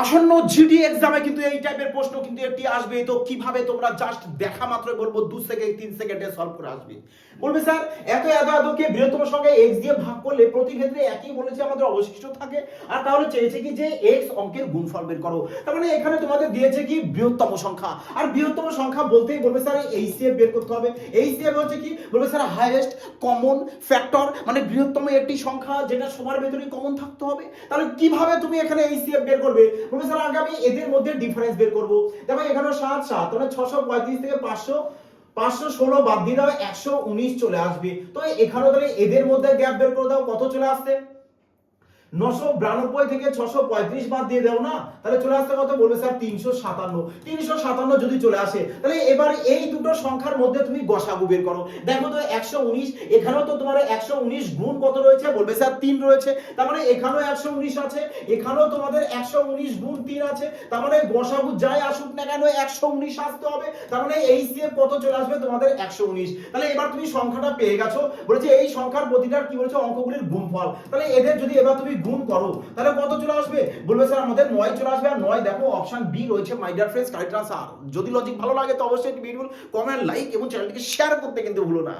আসন্ন জিডি এক্সামে কিন্তু এই টাইপের প্রশ্ন কিন্তু একটি আসবে। তো কিভাবে তোমরা জাস্ট দেখা মাত্র বলবো 2 সেকেন্ড 3 সেকেন্ডে সলভ করে আসবে। বলবে স্যার এতকে বৃহত্তম সংখ্যা x দিয়ে ভাগ করলে প্রতি ক্ষেত্রে একই বলেছে আমাদের অবশিষ্ট থাকে, আর তাহলে চেয়েছে কি যে x অঙ্কের গুণফল বের করো। তার মানে এখানে তোমাদের দিয়েছে কি বৃহত্তম সংখ্যা, আর বৃহত্তম সংখ্যা বলতেই বলবে স্যার এইচসিএফ বের করতে হবে। এইচসিএফ হচ্ছে কি বলবে স্যার হাইয়েস্ট কমন ফ্যাক্টর, মানে বৃহত্তম একটি সংখ্যা যেটা সবার ভেতরে কমন থাকতে হবে। তাহলে কিভাবে তুমি এখানে এইচসিএফ বের করবে? বলবে স্যার আগে আমি এদের মধ্যে ডিফারেন্স বের করব। দেখো এখানে 7 7 মানে 635 থেকে 516 বাদ দিয়ে দাও 119 চলে আসবে। তো এখানে তাহলে এদের মধ্যে গ্যাপ বের করে দাও, কত চলে আসছে? 992 থেকে 635 বাদ দিয়ে দাও না, তাহলে চলে আসছে কত? বলবে স্যার 357 যদি চলে আসে, তাহলে এবার এই দুটো সংখ্যার মধ্যে তুমি গসাগু বের করো। দেখো তো 119, এখানেও তো তোমার 119 গুণ কত রয়েছে? বলবে স্যার 3 রয়েছে। তার মানে এখানেও 119 আছে, এখানেও তোমাদের 119 গুণ 3 আছে। তার মানে গসাগু যাই আসুক না কেন 119 আসতে হবে। তার মানে এইচসিএফ কত চলে আসবে? তোমাদের 119। তাহলে এবার তুমি সংখ্যাটা পেয়ে গেছো। বলেছে এই সংখ্যার প্রতিটার কি বলেছে? অঙ্কগুলির গুণফল। তাহলে এদের যদি এবার তুমি গুণ করো তাহলে কত চলে আসবে? বলবে স্যার আমাদের 9 চলে আসবে। আর 9 দেখো অপশন বি রয়েছে my dear friends, correct answer. যদি লজিক ভালো লাগে তো অবশ্যই ভিডিও কমেন্ট, লাইক এবং চ্যানেলটিকে শেয়ার করতে কিন্তু ভুলো না।